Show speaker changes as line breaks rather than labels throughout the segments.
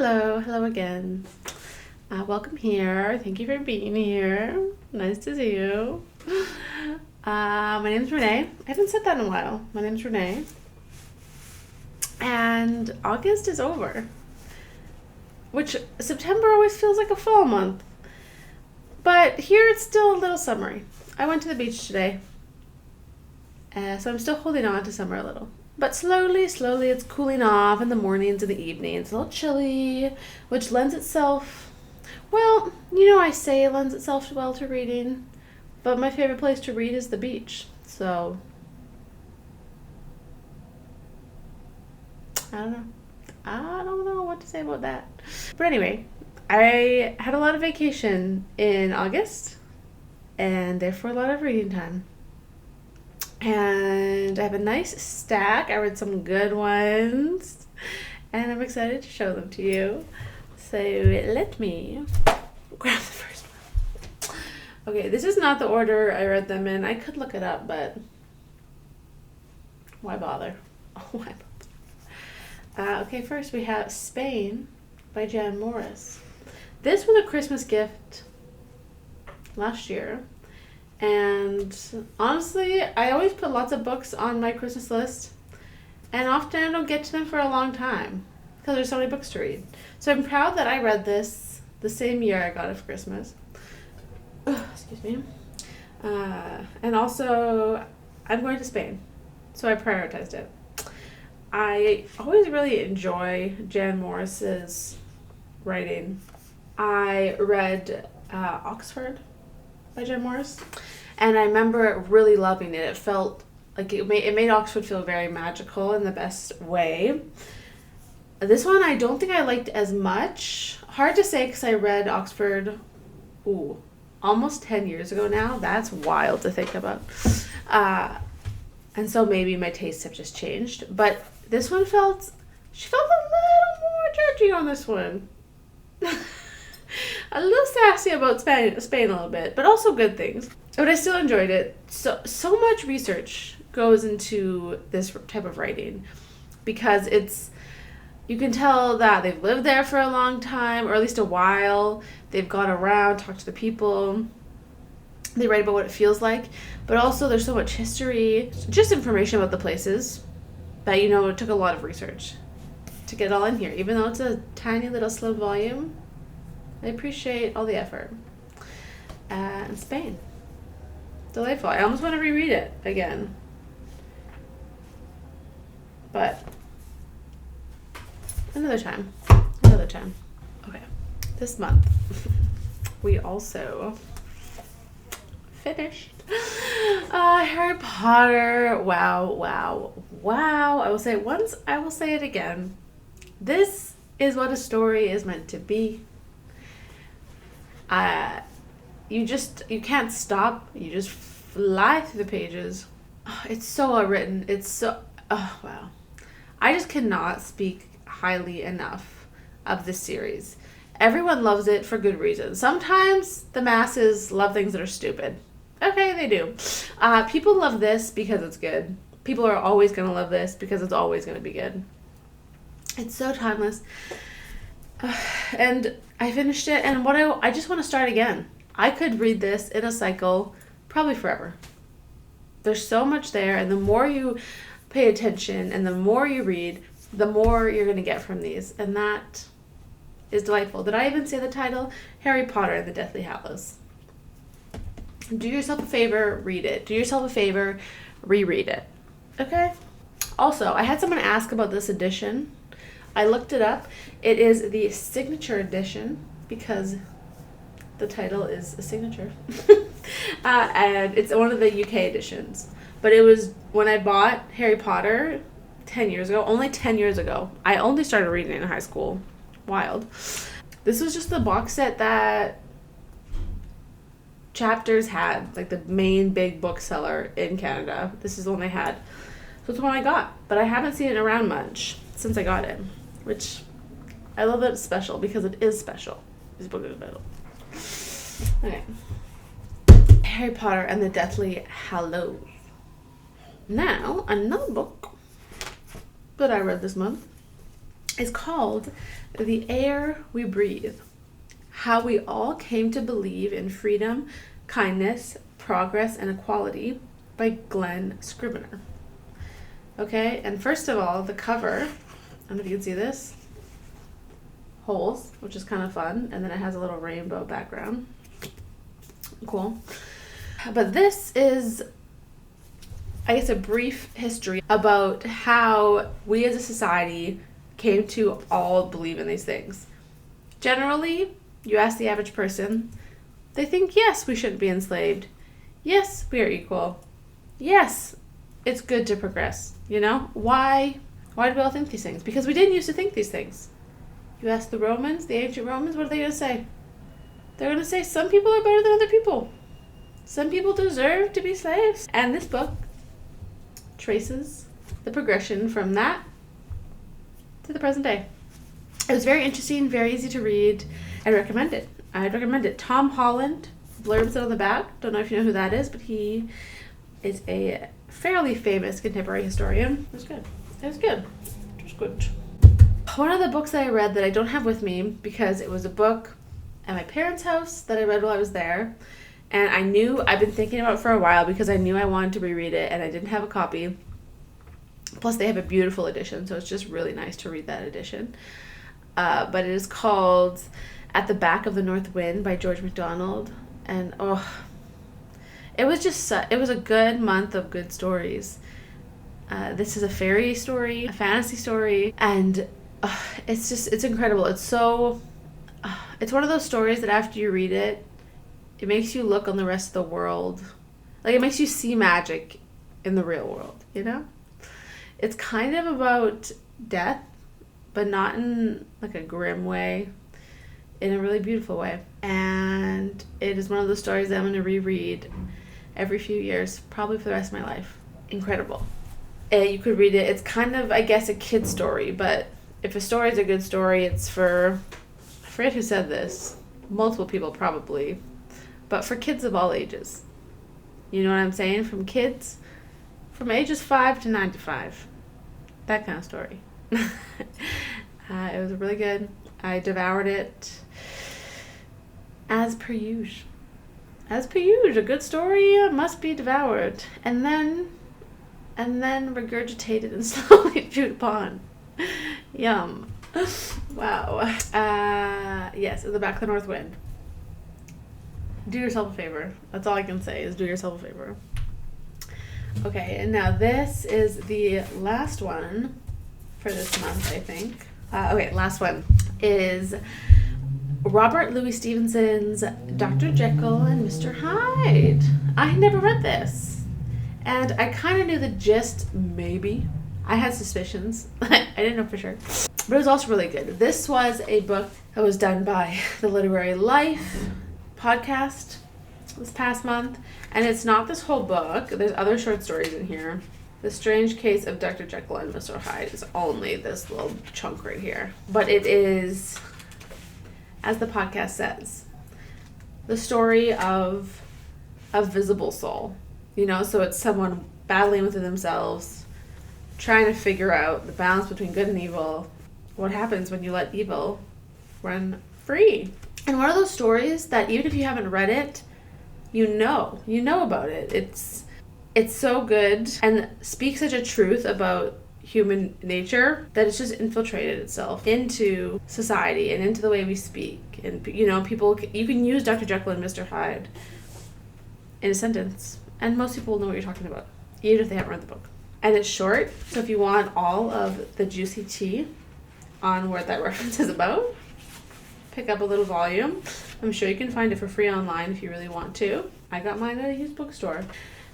Hello again. Welcome here. Thank you for being here. Nice to see you. My name's Renee. I haven't said that in a while. My name's Renee. And August is over. Which September always feels like a fall month. But here it's still a little summery. I went to the beach today. So I'm still holding on to summer a little. But slowly it's cooling off in the mornings and the evenings. It's a little chilly, which lends itself, well, I say it lends itself well to reading, but my favorite place to read is the beach. So, I don't know. I don't know what to say about that. But anyway, I had a lot of vacation in August, and therefore a lot of reading time. And I have a nice stack. I read some good ones. And I'm excited to show them to you. So let me grab the first one. Okay, this is not the order I read them in. I could look it up, but why bother? Why bother? Okay, first we have Spain by Jan Morris. This was a Christmas gift last year. And honestly, I always put lots of books on my Christmas list, and often I don't get to them for a long time because there's so many books to read. So I'm proud that I read this the same year I got it for Christmas. Excuse me. And also, I'm going to Spain, so I prioritized it. I always really enjoy Jan Morris's writing. I read Oxford by Jan Morris, and I remember really loving it. It felt like it made Oxford feel very magical in the best way. This one I don't think I liked as much. Hard to say because I read Oxford almost 10 years ago now. That's wild to think about. And so maybe my tastes have just changed. But this one she felt a little more judgy on this one. A little sassy about Spain a little bit, but also good things. But I still enjoyed it. So much research goes into this type of writing because you can tell that they've lived there for a long time, or at least a while. They've gone around, talked to the people. They write about what it feels like, but also there's so much history, just information about the places that, it took a lot of research to get it all in here. Even though it's a tiny little slim volume, I appreciate all the effort. And Spain. Delightful. I almost want to reread it again. But another time. Okay. This month, we also finished Harry Potter. Wow. I will say it once, I will say it again. This is what a story is meant to be. You can't stop. You just fly through the pages. Oh, it's so well written. Wow. I just cannot speak highly enough of this series. Everyone loves it for good reasons. Sometimes the masses love things that are stupid. Okay, they do. People love this because it's good. People are always going to love this because it's always going to be good. It's so timeless. And I finished it, and I just want to start again. I could read this in a cycle probably forever. There's so much there, and the more you pay attention and the more you read, the more you're going to get from these, and that is delightful. Did I even say the title? Harry Potter and the Deathly Hallows. Do yourself a favor, read it. Do yourself a favor, reread it. Okay? Also, I had someone ask about this edition. I looked it up. It is the signature edition because the title is a signature. And it's one of the UK editions. But it was when I bought Harry Potter 10 years ago, only 10 years ago. I only started reading it in high school. Wild. This was just the box set that Chapters had, like the main big bookseller in Canada. This is the one they had. So it's the one I got. But I haven't seen it around much since I got it. Which I love that it's special because it is special. This book is special. Okay. Harry Potter and the Deathly Hallows. Now, another book that I read this month is called The Air We Breathe: How We All Came to Believe in Freedom, Kindness, Progress, and Equality by Glenn Scrivener. Okay, and first of all, the cover, I don't know if you can see this, holes, which is kind of fun, and then it has a little rainbow background. Cool. But this is, I guess, a brief history about how we as a society came to all believe in these things. Generally, you ask the average person, they think, yes, we shouldn't be enslaved. Yes, we are equal. Yes, it's good to progress. You know, why do we all think these things? Because we didn't used to think these things. You ask the Romans, the ancient Romans, what are they going to say? They're going to say some people are better than other people. Some people deserve to be slaves. And this book traces the progression from that to the present day. It was very interesting, very easy to read. I'd recommend it. Tom Holland blurbs it on the back. Don't know if you know who that is, but he is a fairly famous contemporary historian. It was good. One of the books that I read that I don't have with me, because it was a book at my parents' house that I read while I was there, and I've been thinking about it for a while because I knew I wanted to reread it, and I didn't have a copy. Plus, they have a beautiful edition, so it's just really nice to read that edition. But it is called At the Back of the North Wind by George MacDonald, and it was a good month of good stories. This is a fairy story, a fantasy story, and it's incredible. It's one of those stories that after you read it, it makes you look on the rest of the world. Like, it makes you see magic in the real world, you know? It's kind of about death, but not in like a grim way, in a really beautiful way. And it is one of those stories that I'm going to reread every few years, probably for the rest of my life. Incredible. You could read it. It's kind of, I guess, a kid's story, but if a story is a good story, it's for, I forget who said this, multiple people probably, but for kids of all ages. You know what I'm saying? From kids, from ages 5 to 95. That kind of story. It was really good. I devoured it as per usual. As per usual, a good story must be devoured. And then regurgitated and slowly chewed upon. Yum. Wow. Yes, At the Back of the North Wind. Do yourself a favor. That's all I can say is do yourself a favor. Okay, and now this is the last one for this month, I think. Last one is Robert Louis Stevenson's Dr. Jekyll and Mr. Hyde. I had never read this, and I kind of knew the gist, maybe. I had suspicions. I didn't know for sure. But it was also really good. This was a book that was done by the Literary Life podcast this past month, and it's not this whole book. There's other short stories in here. The Strange Case of Dr. Jekyll and Mr. Hyde is only this little chunk right here. But it is, as the podcast says, the story of a visible soul. You know, so it's someone battling within themselves, trying to figure out the balance between good and evil. What happens when you let evil run free? And one of those stories that even if you haven't read it, you know about it. It's so good and speaks such a truth about human nature that it's just infiltrated itself into society and into the way we speak. And, you know, you can use Dr. Jekyll and Mr. Hyde in a sentence, and most people will know what you're talking about, even if they haven't read the book. And it's short, so if you want all of the juicy tea on what that reference is about, pick up a little volume. I'm sure you can find it for free online if you really want to. I got mine at a used bookstore.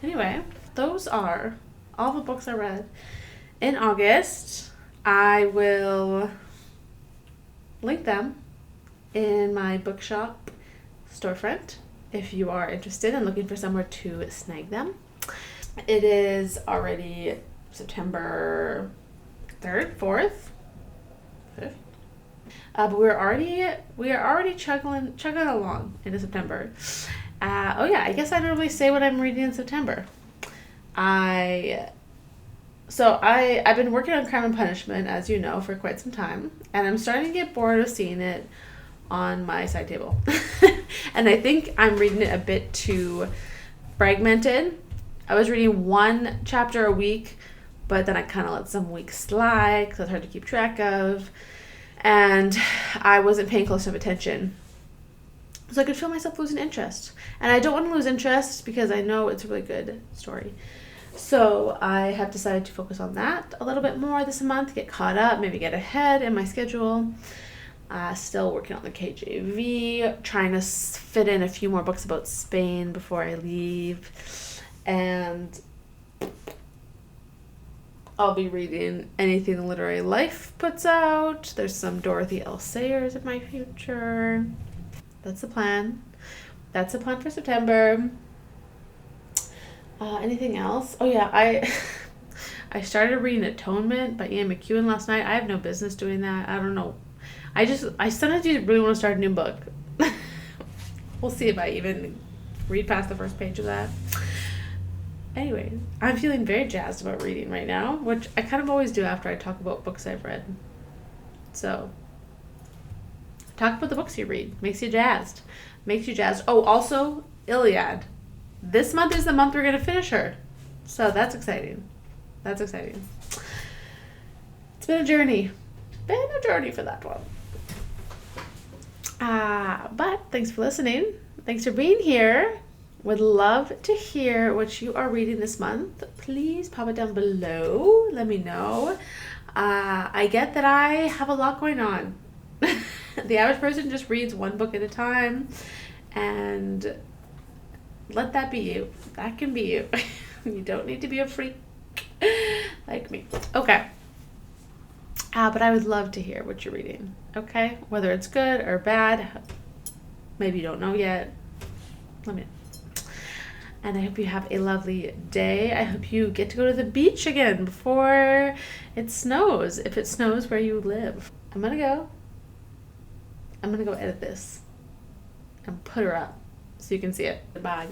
Anyway, those are all the books I read in August. I will link them in my bookshop storefront if you are interested and looking for somewhere to snag them. It is already September 3rd, 4th, 5th. But we are already chugging along into September. I guess I normally say what I'm reading in September. I So I've been working on Crime and Punishment, as you know, for quite some time, and I'm starting to get bored of seeing it on my side table. And I think I'm reading it a bit too fragmented. I was reading one chapter a week, but then I kind of let some weeks slide because it's hard to keep track of, and I wasn't paying close enough attention. So I could feel myself losing interest. And I don't want to lose interest because I know it's a really good story. So I have decided to focus on that a little bit more this month, get caught up, maybe get ahead in my schedule. Still working on the KJV, trying to fit in a few more books about Spain before I leave. And I'll be reading anything the Literary Life puts out. There's some Dorothy L. Sayers in my future. That's the plan. That's the plan for September. Anything else? Oh yeah, I started reading Atonement by Ian McEwan last night. I have no business doing that. I don't know. I sometimes really want to start a new book. We'll see if I even read past the first page of that. Anyway, I'm feeling very jazzed about reading right now, which I kind of always do after I talk about books I've read. So, talk about the books you read. Makes you jazzed. Oh, also, Iliad. This month is the month we're going to finish her. So that's exciting. It's been a journey. For that one. But thanks for listening. Thanks for being here. Would love to hear what you are reading this month. Please pop it down below. Let me know. I get that I have a lot going on. The average person just reads one book at a time, and let that be you. That can be you. You don't need to be a freak like me. Okay. But I would love to hear what you're reading. Okay? Whether it's good or bad. Maybe you don't know yet. Let me know. And I hope you have a lovely day. I hope you get to go to the beach again before it snows. If it snows where you live. I'm going to go edit this and put her up so you can see it. Goodbye.